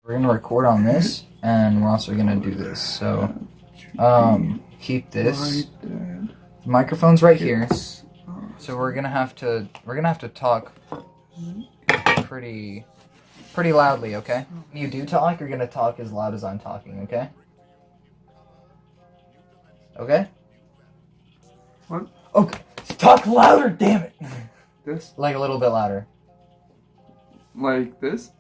We're gonna record on this, and we're also gonna do this. So, keep this. The microphone's right here. So we're gonna have to talk pretty loudly, okay? When you do talk, you're gonna talk as loud as I'm talking, okay? Okay? What? Okay. Talk louder, damn it! This? Like a little bit louder. Like this?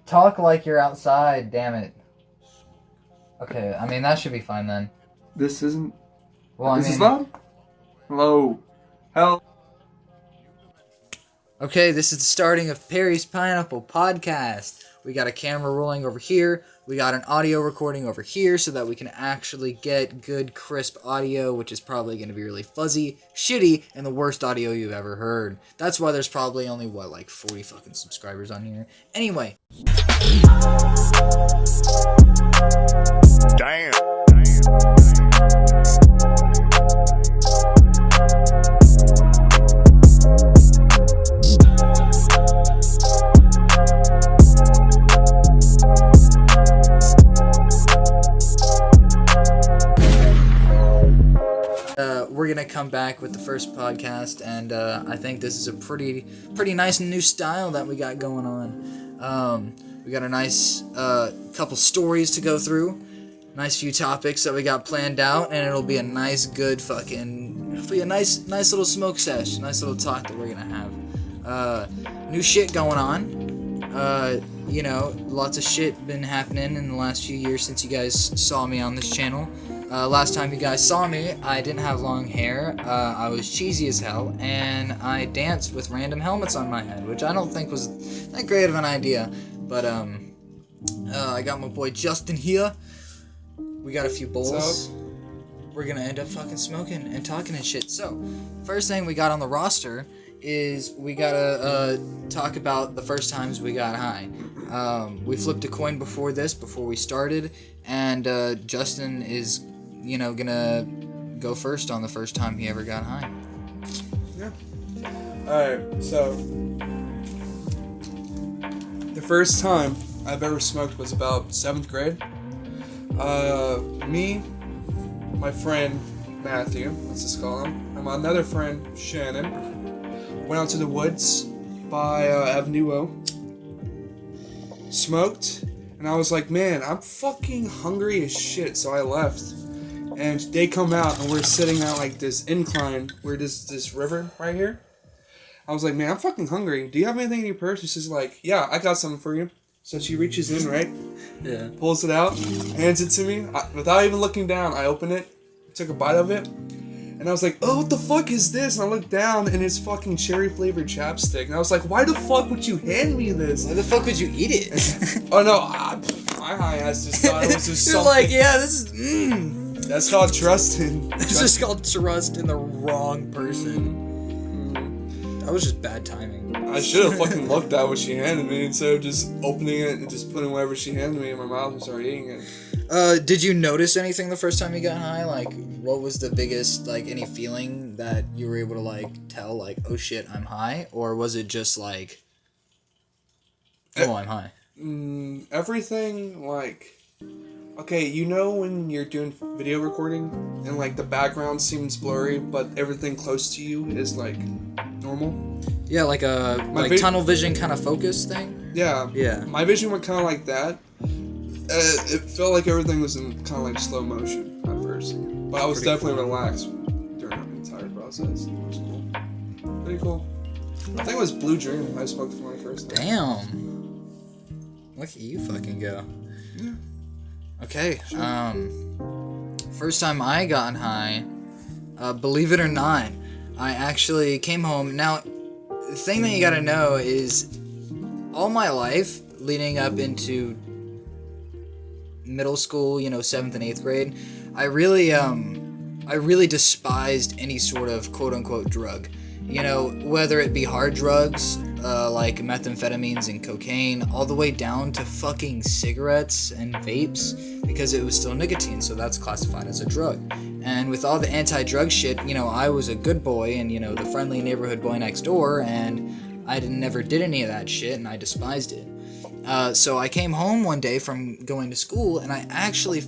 Talk like you're outside, damn it. Okay, I mean, that should be fine then. This isn't... Well, this is loud? Hello? Hell? Okay, this is the starting of Perry's Pineapple Podcast. We got a camera rolling over here. We got an audio recording over here so that we can actually get good, crisp audio, which is probably going to be really fuzzy, shitty, and the worst audio you've ever heard. That's why there's probably only, 40 fucking subscribers on here. Anyway. Damn. We're gonna come back with the first podcast, and I think this is a pretty nice new style that we got going on. We got a nice couple stories to go through, nice few topics that we got planned out, and it'll be a nice, good it'll be a nice little smoke sesh, nice little talk that we're gonna have. New shit going on. Lots of shit been happening in the last few years since you guys saw me on this channel. Last time you guys saw me, I didn't have long hair, I was cheesy as hell, and I danced with random helmets on my head, which I don't think was that great of an idea, but, I got my boy Justin here, we got a few bowls, we're gonna end up fucking smoking and talking and shit. So, first thing we got on the roster is we gotta, talk about the first times we got high. We flipped a coin before we started, and, Justin is gonna go first on the first time he ever got high. Yeah. Alright, so... the first time I've ever smoked was about 7th grade. Me, my friend Matthew, let's just call him, and my another friend Shannon, went out to the woods by Avenue O, smoked, and I was like, man, I'm fucking hungry as shit, so I left. And they come out, and we're sitting at, this incline, where this river right here. I was like, man, I'm fucking hungry. Do you have anything in your purse? She's like, yeah, I got something for you. So she reaches in, right? Yeah. Pulls it out, hands it to me. Without even looking down, I open it, took a bite of it, and I was like, oh, what the fuck is this? And I looked down, and it's fucking cherry-flavored chapstick. And I was like, why the fuck would you hand me this? Why the fuck would you eat it? Oh, no, my high ass just thought it was just You're something. like, yeah, this is, That's called trusting. This is called trust in the wrong person. That was just bad timing. I should have fucking looked at what she handed me instead of just opening it and just putting whatever she handed me in my mouth and started eating it. Did you notice anything the first time you got high? Like, what was the biggest, any feeling that you were able to, tell, oh shit, I'm high? Or was it just oh, I'm high? Everything, okay, when you're doing video recording and, the background seems blurry, but everything close to you is, normal? Yeah, like a tunnel vision kind of focus thing? Yeah. Yeah. My vision went kind of like that. It felt like everything was in kind of slow motion at first. But I was definitely relaxed during the entire process. It was cool. Pretty cool. I think it was Blue Dream I smoked for my first time. Damn. Look at you fucking go. Yeah. Okay, first time I got high, believe it or not, I actually came home. Now, the thing that you gotta know is, all my life, leading up into middle school, 7th and 8th grade, I really despised any sort of quote-unquote drug. Whether it be hard drugs, like methamphetamines and cocaine, all the way down to fucking cigarettes and vapes, because it was still nicotine, so that's classified as a drug. And with all the anti-drug shit, I was a good boy and, the friendly neighborhood boy next door, and I never did any of that shit, and I despised it. So I came home one day from going to school, and I actually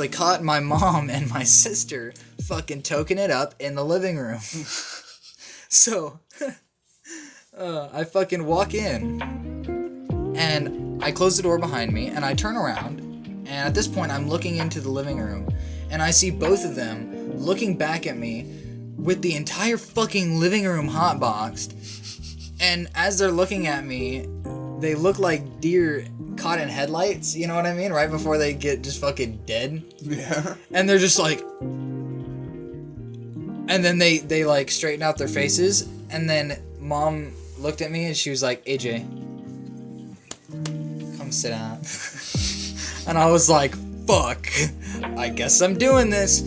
caught my mom and my sister fucking toking it up in the living room. So, I fucking walk in, and I close the door behind me, and I turn around, and at this point I'm looking into the living room, and I see both of them looking back at me with the entire fucking living room hotboxed, and as they're looking at me, they look like deer caught in headlights, you know what I mean? Right before they get just fucking dead. Yeah. And they're just like... And then they like straighten out their faces, and then Mom looked at me and she was like, AJ, come sit down. And I was like, fuck, I guess I'm doing this.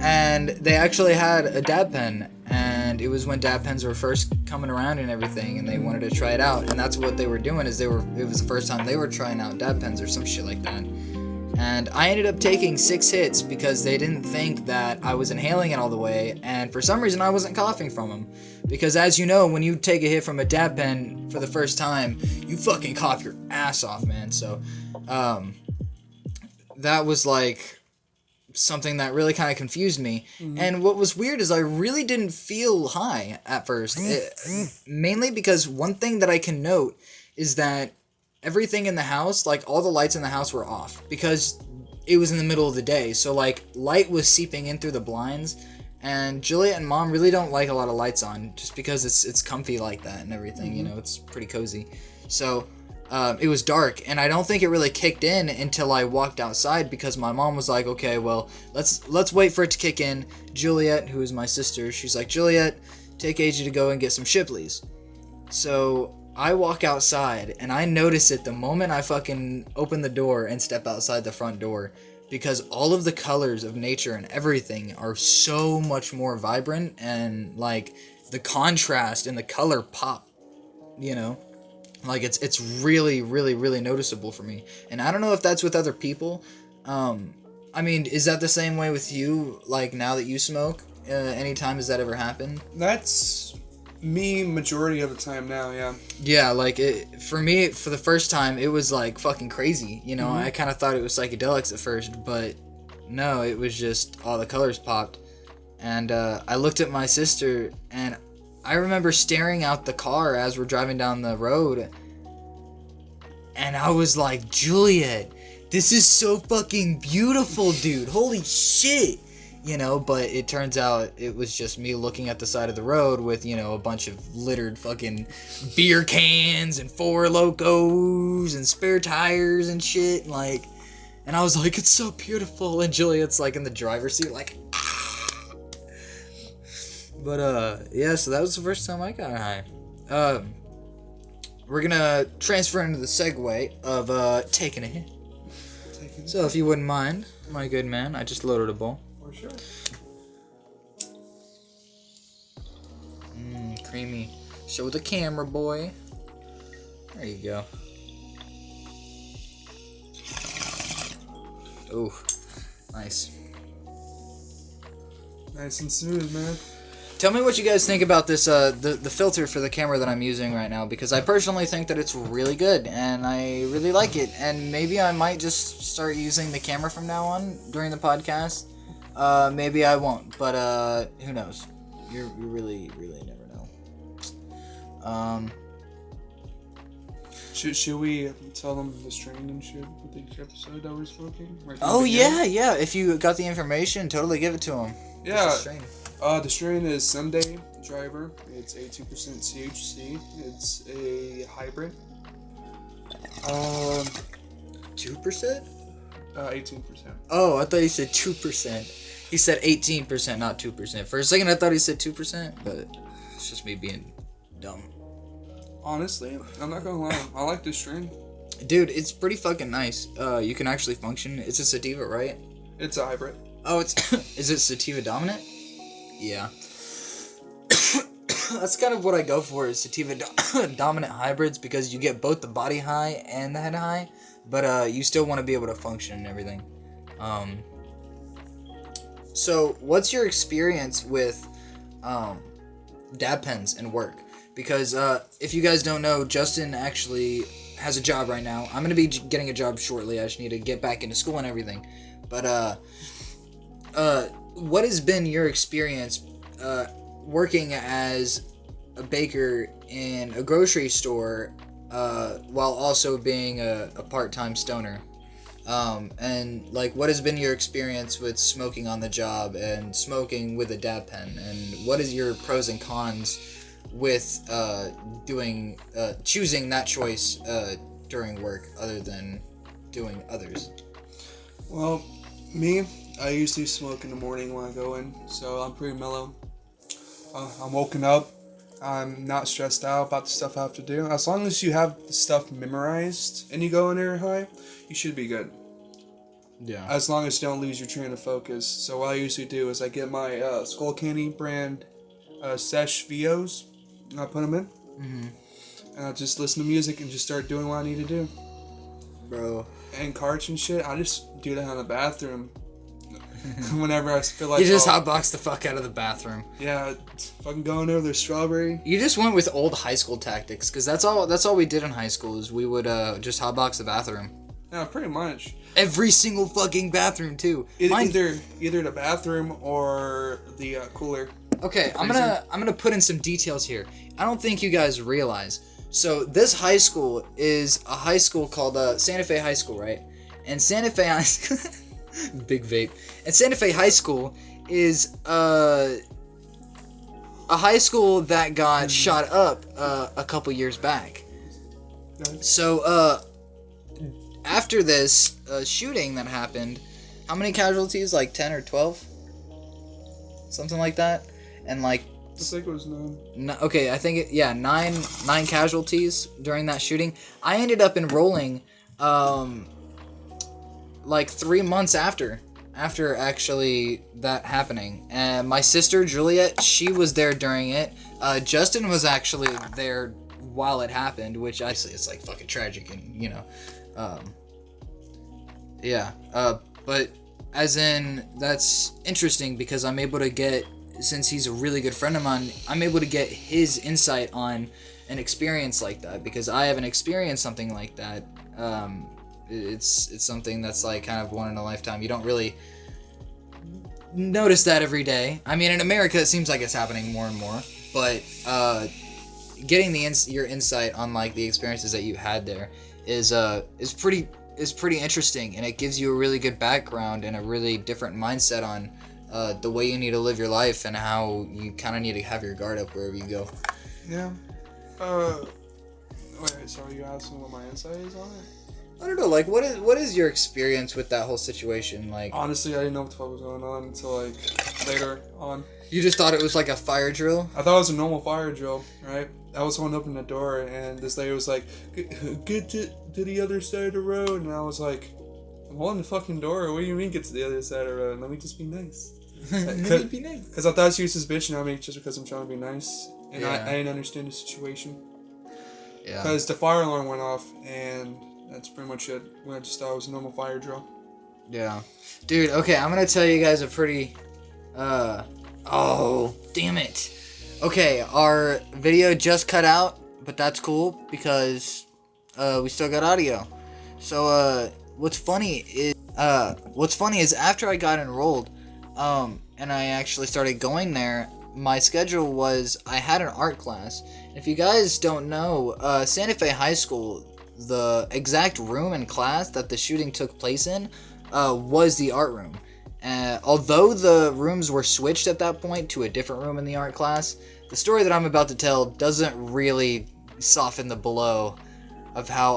And they actually had a dab pen, and it was when dab pens were first coming around and everything, and they wanted to try it out, and that's what they were doing, it was the first time they were trying out dab pens or some shit like that. And I ended up taking 6 hits because they didn't think that I was inhaling it all the way, and for some reason I wasn't coughing from them. Because as you know, when you take a hit from a dab pen for the first time, you fucking cough your ass off, man. So, that was like something that really kind of confused me. Mm-hmm. And what was weird is I really didn't feel high at first. Mainly because one thing that I can note is that everything in the house, like all the lights in the house were off because it was in the middle of the day. So like light was seeping in through the blinds, and Juliet and Mom really don't like a lot of lights on just because it's comfy like that and everything, you know, it's pretty cozy. So it was dark, and I don't think it really kicked in until I walked outside because my mom was like, okay, well, let's wait for it to kick in. Juliet, who is my sister, she's like, Juliet, take AJ to go and get some Shipleys. So I walk outside, and I notice it the moment I fucking open the door and step outside the front door, because all of the colors of nature and everything are so much more vibrant, and like the contrast and the color pop, you know? Like it's really, really, really noticeable for me. And I don't know if that's with other people. I mean, is that the same way with you, like now that you smoke? Anytime has that ever happened? That's me majority of the time now, yeah. Yeah, like for me, for the first time, it was like fucking crazy. You know, I kind of thought it was psychedelics at first, but no, it was just all the colors popped. And I looked at my sister, and I remember staring out the car as we're driving down the road, and I was like, Juliet, this is so fucking beautiful, dude. Holy shit. You know, but it turns out it was just me looking at the side of the road with, you know, a bunch of littered fucking beer cans and Four Locos and spare tires and shit, like, and I was like, it's so beautiful, and Juliet's like in the driver's seat, like, But, yeah, so that was the first time I got high. We're gonna transfer into the segue of, taking a hit. So, if you wouldn't mind, my good man, I just loaded a bowl. For sure. Creamy. Show the camera, boy. There you go. Ooh, nice. Nice and smooth, man. Tell me what you guys think about this, the filter for the camera that I'm using right now, because I personally think that it's really good, and I really like it, and maybe I might just start using the camera from now on during the podcast. Maybe I won't, but, who knows? You really, really never know. Should we tell them the strain and shit with each episode that we're smoking? Right, oh, yeah, if you got the information, totally give it to them. Yeah. The strain is Sunday Driver. It's 18% THC. It's a hybrid. 2%? 18%. Oh, I thought you said 2%. He said 18%, not 2%. For a second, I thought he said 2%, but it's just me being dumb. Honestly, I'm not gonna lie. I like this strain. Dude, it's pretty fucking nice. You can actually function. It's a sativa, right? It's a hybrid. Oh, it's is it sativa dominant? Yeah. That's kind of what I go for, is sativa dominant hybrids, because you get both the body high and the head high, but you still want to be able to function and everything. So what's your experience with dab pens and work? because if you guys don't know, Justin actually has a job right now. I'm gonna be getting a job shortly. I just need to get back into school and everything. But what has been your experience working as a baker in a grocery store while also being a part-time stoner? And like, what has been your experience with smoking on the job and smoking with a dab pen, and what is your pros and cons with choosing that choice during work other than doing others? Well, me, I usually smoke in the morning when I go in, so I'm pretty mellow. I'm woken up. I'm not stressed out about the stuff I have to do. As long as you have the stuff memorized and you go in there high, you should be good. Yeah. As long as you don't lose your train of focus. So what I usually do is I get my Skull Candy brand Sesh VOs, and I put them in. Mm-hmm. And I just listen to music and just start doing what I need to do. Bro. And carts and shit, I just do that in the bathroom. Whenever I feel like... You just hotbox the fuck out of the bathroom. Yeah, fucking going over their strawberry. You just went with old high school tactics, because that's all we did in high school, is we would just hotbox the bathroom. Yeah, pretty much. Every single fucking bathroom, too. Either the bathroom or the cooler. Okay, I'm gonna put in some details here. I don't think you guys realize. So this high school is a high school called Santa Fe High School, right? And Santa Fe High School... Big vape. And Santa Fe High School is a high school that got shot up a couple years back. So after this shooting that happened, how many casualties? Like 10 or 12? Something like that? And like... I think it was 9. Okay, I think nine casualties during that shooting. I ended up enrolling like 3 months after actually that happening. And my sister Juliet, she was there during it. Justin was actually there while it happened, which obviously it's like fucking tragic, and you know, but as in, that's interesting because I'm able to get, since he's a really good friend of mine, I'm able to get his insight on an experience like that, because I haven't experienced something like that. It's something that's like kind of one in a lifetime. You don't really notice that every day. I mean, in America, it seems like it's happening more and more. But getting your insight on like the experiences that you had there is pretty interesting, and it gives you a really good background and a really different mindset on the way you need to live your life and how you kind of need to have your guard up wherever you go. Yeah. Wait, so are you asking what my insight is on it? I don't know, like, what is your experience with that whole situation? Like, honestly, I didn't know what the fuck was going on until, like, later on. You just thought it was like a fire drill? I thought it was a normal fire drill, right? I was going to open the door, and this lady was like, get to the other side of the road, and I was like, I'm holding the fucking door, what do you mean get to the other side of the road? Let me just be nice. Let me be nice. Because I thought she was suspicious on me just because I'm trying to be nice, and Yeah. I didn't understand the situation. Yeah. Because the fire alarm went off, and that's pretty much it. I just thought it was a normal fire drill. Yeah. Dude, okay, I'm gonna tell you guys a pretty, oh, damn it. Okay, our video just cut out, but that's cool, because, we still got audio. So, what's funny is after I got enrolled, and I actually started going there, my schedule was, I had an art class. If you guys don't know, Santa Fe High School, the exact room and class that the shooting took place in was the art room. Although the rooms were switched at that point to a different room in the art class, the story that I'm about to tell doesn't really soften the blow of how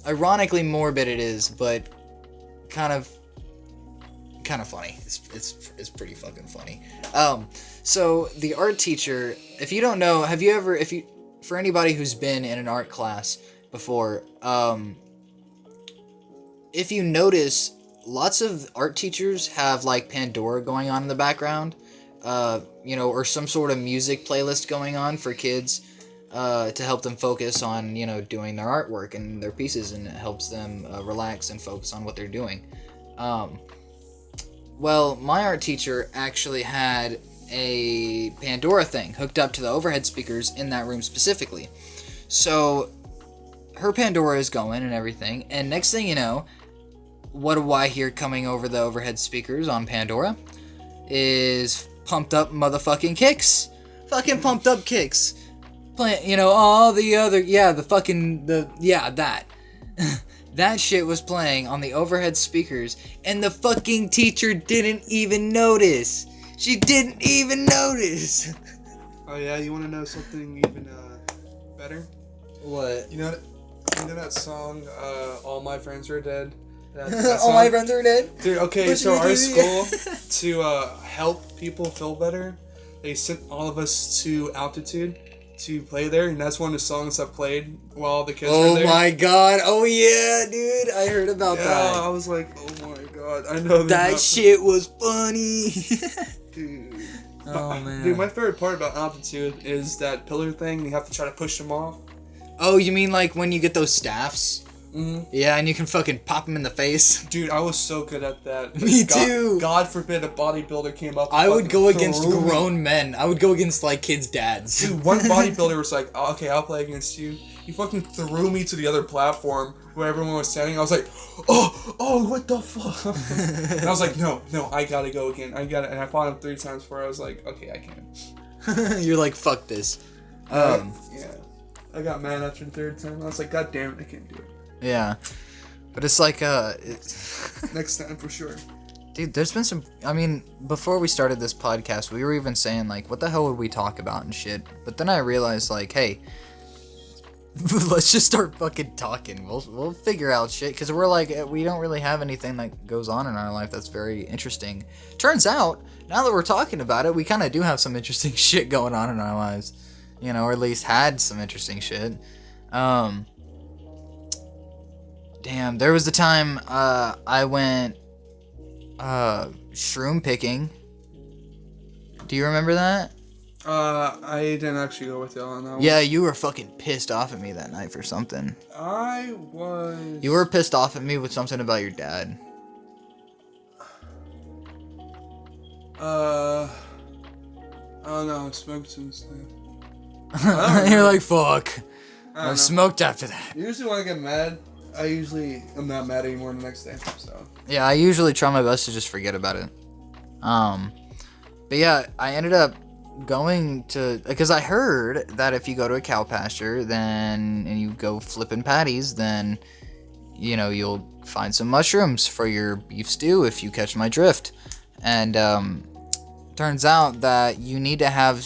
ironically morbid it is, but kind of funny. It's pretty fucking funny. So the art teacher, if you don't know, for anybody who's been in an art class before, if you notice, lots of art teachers have like Pandora going on in the background, or some sort of music playlist going on for kids, to help them focus on, doing their artwork and their pieces, and it helps them relax and focus on what they're doing. Well, my art teacher actually had a Pandora thing hooked up to the overhead speakers in that room specifically. So her Pandora is going and everything, and next thing you know, what do I hear coming over the overhead speakers on Pandora? Is pumped up motherfucking kicks. Fucking pumped up kicks. Playing, you know, all the other, that. That shit was playing on the overhead speakers, and the fucking teacher didn't even notice. She didn't even notice. Oh yeah, you want to know something even better? What? You know that song, All My Friends Are Dead? That All song? my friends are dead? Dude, okay, so our school, to help people feel better, they sent all of us to Altitude to play there, and that's one of the songs that played while the kids were there. Oh my god, oh yeah, dude, I heard about that. I was like, oh my god, I know that shit was funny. Dude. Oh man. Dude, my favorite part about Altitude is that pillar thing, and you have to try to push them off. Oh, you mean like when you get those staffs? Mm-hmm. Yeah, and you can fucking pop them in the face. Dude, I was so good at that. Me too. God forbid a bodybuilder came up. I would go against grown men. I would go against like kids' dads. Dude, one bodybuilder was like, oh, "Okay, I'll play against you." He fucking threw me to the other platform where everyone was standing. I was like, "Oh, what the fuck?" And I was like, "No, I gotta go again. I gotta." And I fought him 3 times before I was like, "Okay, I can." You're like, "Fuck this." Yeah. I got mad after the 3rd time. I was like, "God damn it, I can't do it." Yeah, but it's like next time for sure. Dude, there's been some. I mean, before we started this podcast, we were even saying like, what the hell would we talk about and shit. But then I realized like, hey, let's just start fucking talking. We'll figure out shit because we're like we don't really have anything that goes on in our life that's very interesting. Turns out now that we're talking about it, we kind of do have some interesting shit going on in our lives, you know, or at least had some interesting shit. Damn, there was the time I went shroom picking. Do you remember that? I didn't actually go with y'all on that one. Yeah, you were fucking pissed off at me that night for something. I was... You were pissed off at me with something about your dad. I don't know, I smoked some stuff. You're like, fuck. I smoked after that. Usually when I get mad, I usually am not mad anymore the next day, so... Yeah, I usually try my best to just forget about it. But yeah, I ended up going to... Because I heard that if you go to a cow pasture, then... And you go flipping patties, then... You know, you'll find some mushrooms for your beef stew, if you catch my drift. And, turns out that you need to have,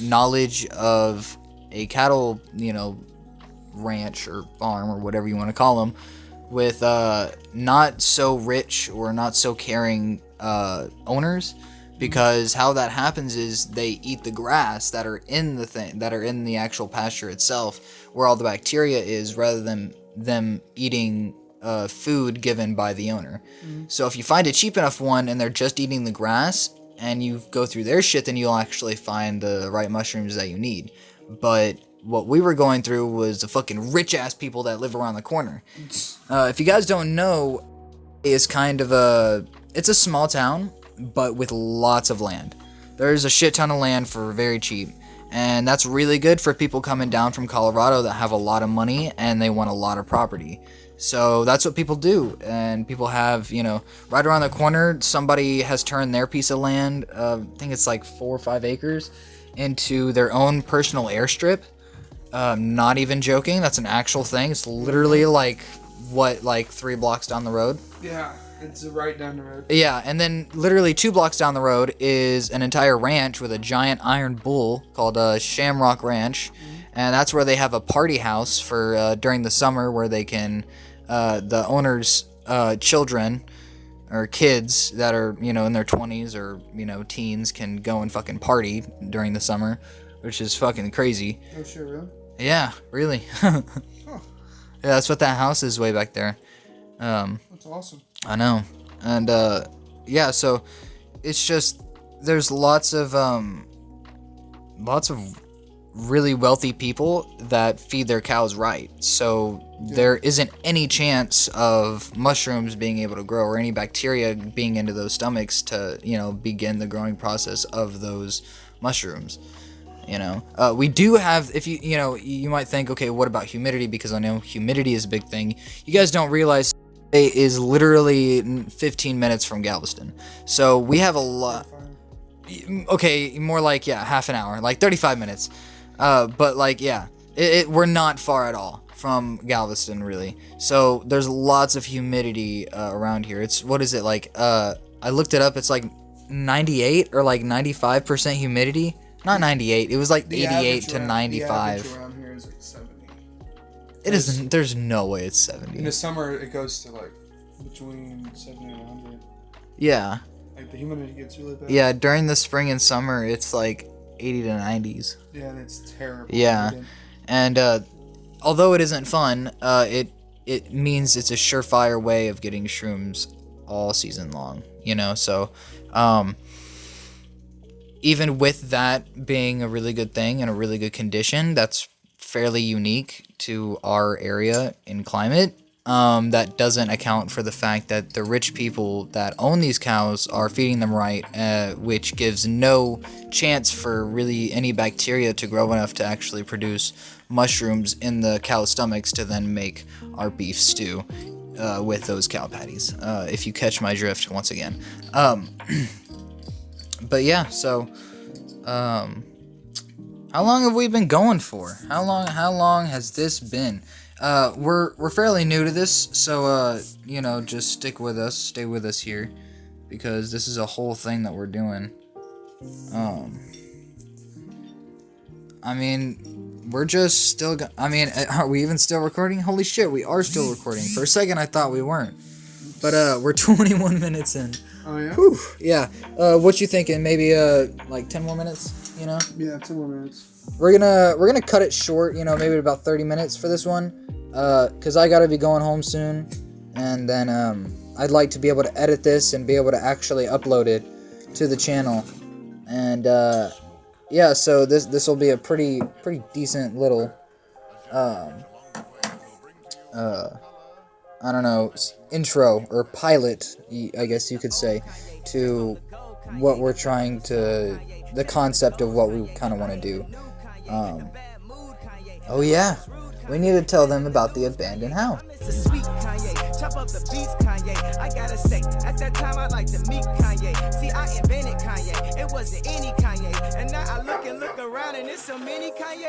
knowledge of a cattle, you know, ranch or farm or whatever you want to call them, with not so rich or not so caring owners, because how that happens is they eat the grass that are in the actual pasture itself, where all the bacteria is, rather than them eating food given by the owner. So if you find a cheap enough one and they're just eating the grass and you go through their shit, then you'll actually find the right mushrooms that you need. But what we were going through was the fucking rich ass people that live around the corner. If you guys don't know, it's kind of it's a small town, but with lots of land. There's a shit ton of land for very cheap. And that's really good for people coming down from Colorado that have a lot of money and they want a lot of property. So that's what people do. And people have, you know, right around the corner, somebody has turned their piece of land, I think it's like 4 or 5 acres, into their own personal airstrip. Not even joking, that's an actual thing. It's literally like 3 blocks down the road. Yeah, it's right down the road. Yeah, and then literally 2 blocks down the road is an entire ranch with a giant iron bull called Shamrock Ranch. And that's where they have a party house for during the summer, where they can, the owner's children or kids that are, you know, in their 20s or, you know, teens can go and fucking party during the summer, which is fucking crazy. Oh shit, really? Yeah, really. Yeah, that's what that house is way back there. That's awesome. I know. And yeah, so it's just there's lots of really wealthy people that feed their cows right. So there isn't any chance of mushrooms being able to grow or any bacteria being into those stomachs to, begin the growing process of those mushrooms. We do have, if you might think, okay, what about humidity? Because I know humidity is a big thing. You guys don't realize it is literally 15 minutes from Galveston. So we have a lot. Okay, more like, half an hour, like 35 minutes. But like, we're not far at all from Galveston, really. So there's lots of humidity around here. What is it like? I looked it up. It's like 98 or like 95% humidity. Not 98. It was like 88 to 95. The average around here is like 70. It isn't. There's no way it's 70. In the summer, it goes to like between 70 and 100. Yeah. Like the humidity gets really bad. Yeah, during the spring and summer, it's like 80 to 90s. Yeah, and it's terrible. Yeah, and although it isn't fun, it means it's a surefire way of getting shrooms all season long. So even with that being a really good thing and a really good condition, that's fairly unique to our area in climate. That doesn't account for the fact that the rich people that own these cows are feeding them right, which gives no chance for really any bacteria to grow enough to actually produce mushrooms in the cow's stomachs to then make our beef stew with those cow patties, if you catch my drift once again. But yeah, so how long have we been going for? How long has this been? We're fairly new to this, so just stay with us here, because this is a whole thing that we're doing. I mean, we're just still. Are we even still recording? Holy shit, we are still recording. For a second, I thought we weren't, but we're 21 minutes in. Oh yeah. Whew, yeah. What you thinking? Maybe like 10 more minutes. Yeah, 10 more minutes. We're gonna cut it short. Maybe about 30 minutes for this one. Because I gotta be going home soon, and then I'd like to be able to edit this and be able to actually upload it to the channel, and so this will be a pretty decent little I don't know, intro or pilot, I guess you could say, to what we're trying to, the concept of what we kind of want to do. Oh yeah. We need to tell them about the abandoned house. It's a sweet Kanye, chop up the beats Kanye. I gotta say, at that time I like to meet Kanye. See, I invented Kanye, it wasn't any Kanye. And now I look around and there's so many Kanye.